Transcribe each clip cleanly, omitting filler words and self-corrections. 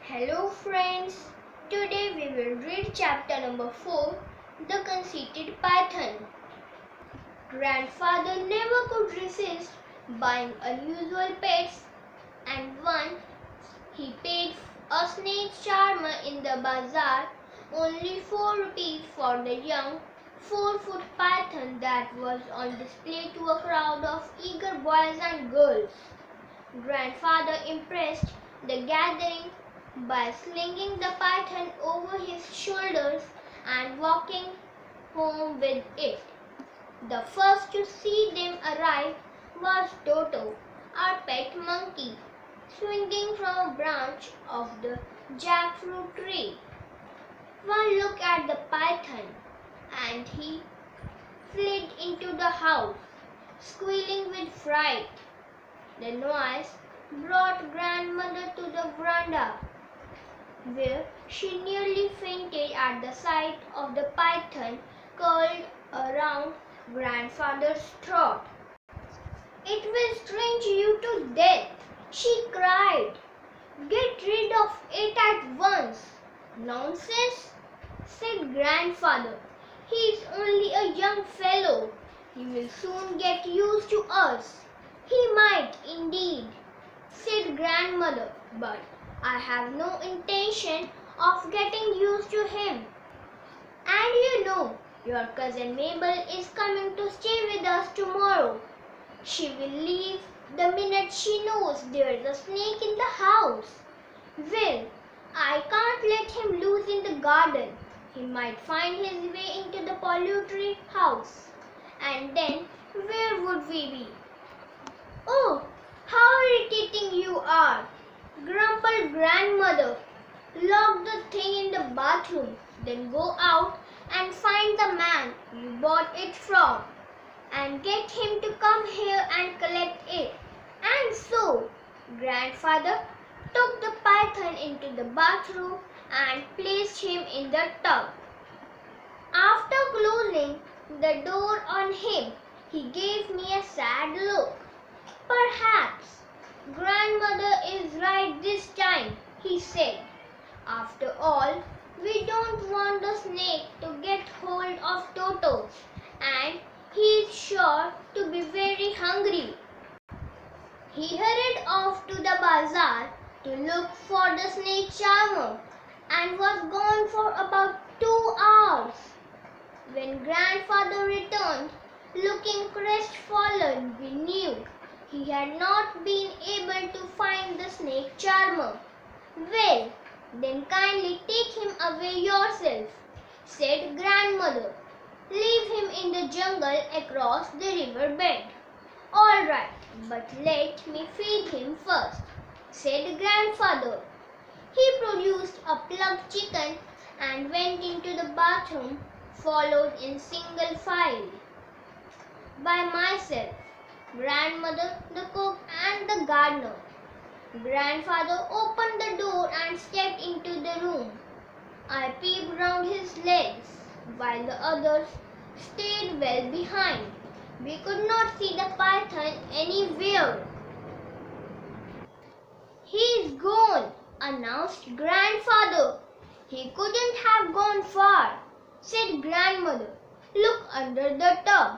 Hello friends, today we will read chapter number 4, The Conceited Python. Grandfather never could resist buying unusual pets, and once he paid a snake charmer in the bazaar only 4 rupees for the young 4-foot python that was on display to a crowd of eager boys and girls. Grandfather impressed the gathering by slinging the python over his shoulders and walking home with it. The first to see them arrive was Toto, our pet monkey, swinging from a branch of the jackfruit tree. One look at the python, and he fled into the house, squealing with fright. The noise brought grandmother to the veranda, where she nearly fainted at the sight of the python curled around grandfather's throat. "It will strange you to death," she cried. "Get rid of it at once." "Nonsense," said grandfather. "He is only a young fellow. He will soon get used to us." "He might indeed," said grandmother, "but I have no intention of getting used to him. And you know, your cousin Mabel is coming to stay with us tomorrow. She will leave the minute she knows there is a snake in the house. Well, I can't let him loose in the garden. He might find his way into the poultry house. And then where would we be?" "Oh, how irritating you are," grumbled grandmother. "Lock the thing in the bathroom, then go out and find the man you bought it from, and get him to come here and collect it." And so grandfather took the python into the bathroom and placed him in the tub. After closing the door on him, he gave me a sad look. "Perhaps grandmother is right this time," he said. "After all, we don't want the snake to get hold of Toto, and he is sure to be very hungry." He hurried off to the bazaar to look for the snake charmer and was gone for about 2 hours. When grandfather returned, looking crestfallen, we knew he had not been able to find the snake charmer. "Well, then kindly take him away yourself," said grandmother. "Leave him in the jungle across the river bed." "All right, but let me feed him first," said grandfather. He produced a plucked chicken and went into the bathroom, followed in single file by myself, grandmother, the cook, and the gardener. Grandfather opened the door and stepped into the room. I peeped round his legs, while the others stayed well behind. We could not see the python anywhere. "He's gone," announced grandfather. "He couldn't have gone far," said grandmother. "Look under the tub."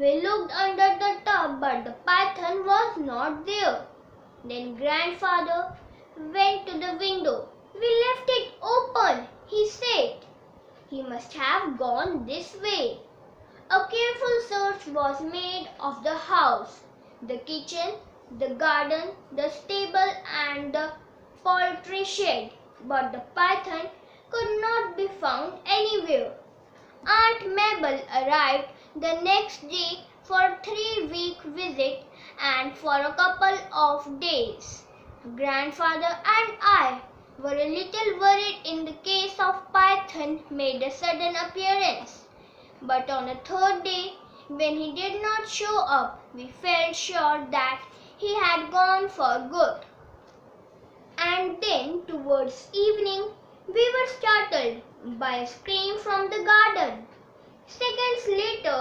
We looked under the tub, but the python was not there. Then grandfather went to the window. "We left it open," he said. "He must have gone this way." A careful search was made of the house, the kitchen, the garden, the stable, and the poultry shed, but the python could not be found anywhere. Aunt Mabel arrived the next day for a 3-week visit and for a couple of days. Grandfather and I were a little worried in the case of python made a sudden appearance. But on the 3rd day, when he did not show up, we felt sure that he had gone for good. And then, towards evening, we were startled by a scream from the garden. Seconds later,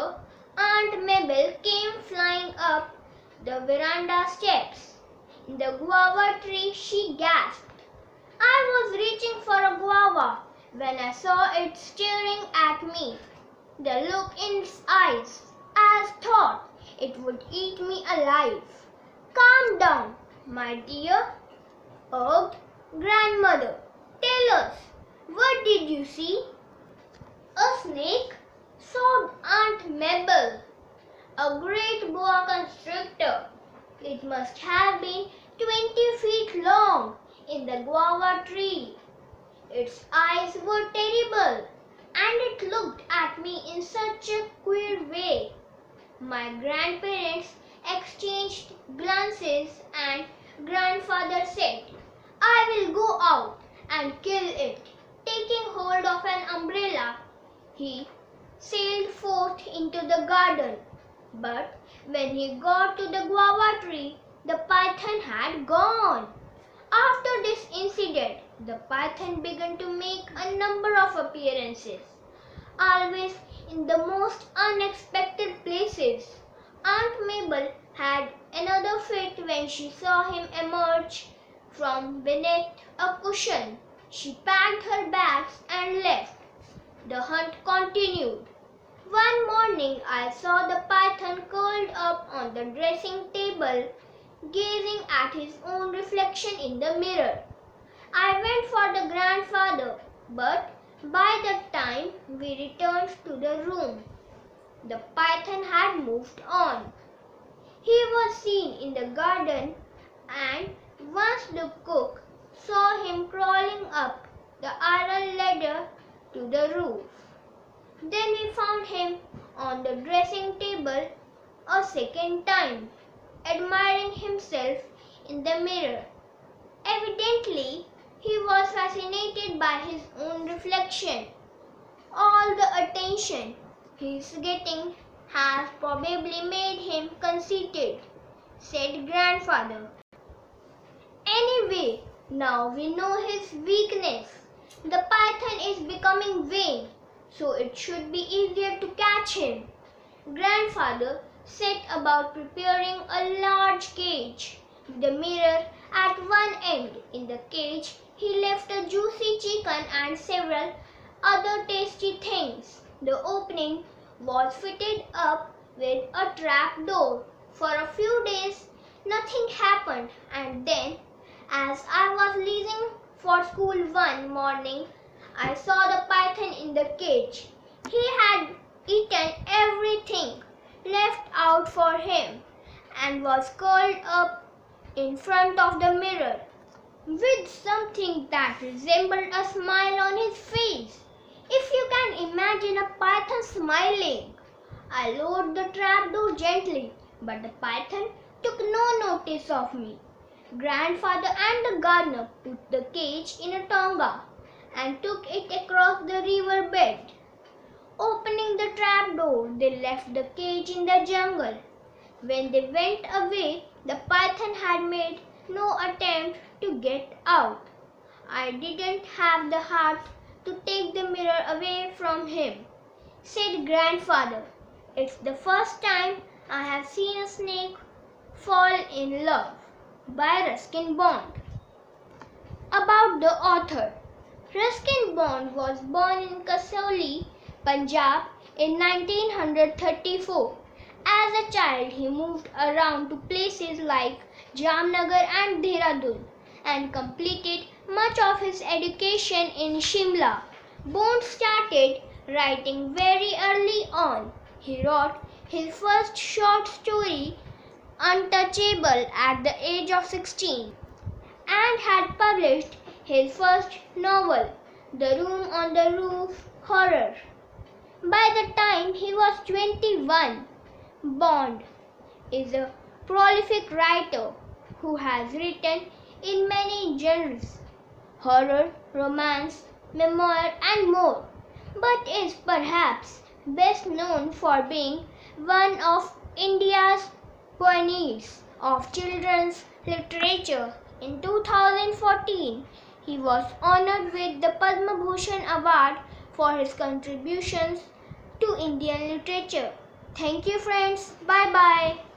Aunt Mabel came flying up the veranda steps. "In the guava tree," she gasped. I when I saw it staring at me. The look in its eyes, I thought it would eat me alive. Calm down, my dear, urged grandmother. Tell us, what did you see? A snake, sobbed Aunt Mabel. A great boa constrictor. It must have been 20 feet long in the guava tree. Its eyes were terrible, and it looked at me in such a queer way. My grandparents exchanged glances, and grandfather said, I will go out and kill it. Taking hold of an umbrella, he sailed forth into the garden. But when he got to the guava tree, the python had gone. After this incident, the python began to make a number of appearances, always in the most unexpected places. Aunt Mabel had another fit when she saw him emerge from beneath a cushion. She packed her bags and left. The hunt continued. One morning I saw the python curled up on the dressing table, gazing at his own reflection in the mirror. I went for the grandfather, but by the time we returned to the room, the python had moved on. He was seen in the garden, and once the cook saw him crawling up the iron ladder to the roof. Then we found him on the dressing table a second time, admiring himself in the mirror. Evidently, he was fascinated by his own reflection. All the attention he is getting has probably made him conceited, said grandfather. Anyway, now we know his weakness. The python is becoming vain, so it should be easier to catch him. Grandfather set about preparing a large cage with a mirror at one end. In the cage, he left a juicy chicken and several other tasty things. The opening was fitted up with a trap door. For a few days, nothing happened, and then, as I was leaving for school one morning, I saw the python in the cage. He had eaten everything left out for him and was curled up in front of the mirror with something that resembled a smile on his face. If you can imagine a python smiling. I lowered the trapdoor gently, but the python took no notice of me. Grandfather and the gardener put the cage in a tonga and took it across the river bed. Opening the trapdoor, they left the cage in the jungle. When they went away, the python had made no attempt to get out. I didn't have the heart to take the mirror away from him, said grandfather. It's the first time I have seen a snake fall in love. By Ruskin Bond. About the author. Ruskin Bond was born in Kasauli, Punjab in 1934. As a child, he moved around to places like Jamnagar and Dehradun and completed much of his education in Shimla. Bond started writing very early on. He wrote his first short story, Untouchable, at the age of 16 and had published his first novel, The Room on the Roof Horror, by the time he was 21. Bond is a prolific writer who has written in many genres, horror, romance, memoir and more, but is perhaps best known for being one of India's pioneers of children's literature. In 2014, he was honored with the Padma Bhushan Award for his contributions to Indian literature. Thank you friends. Bye bye.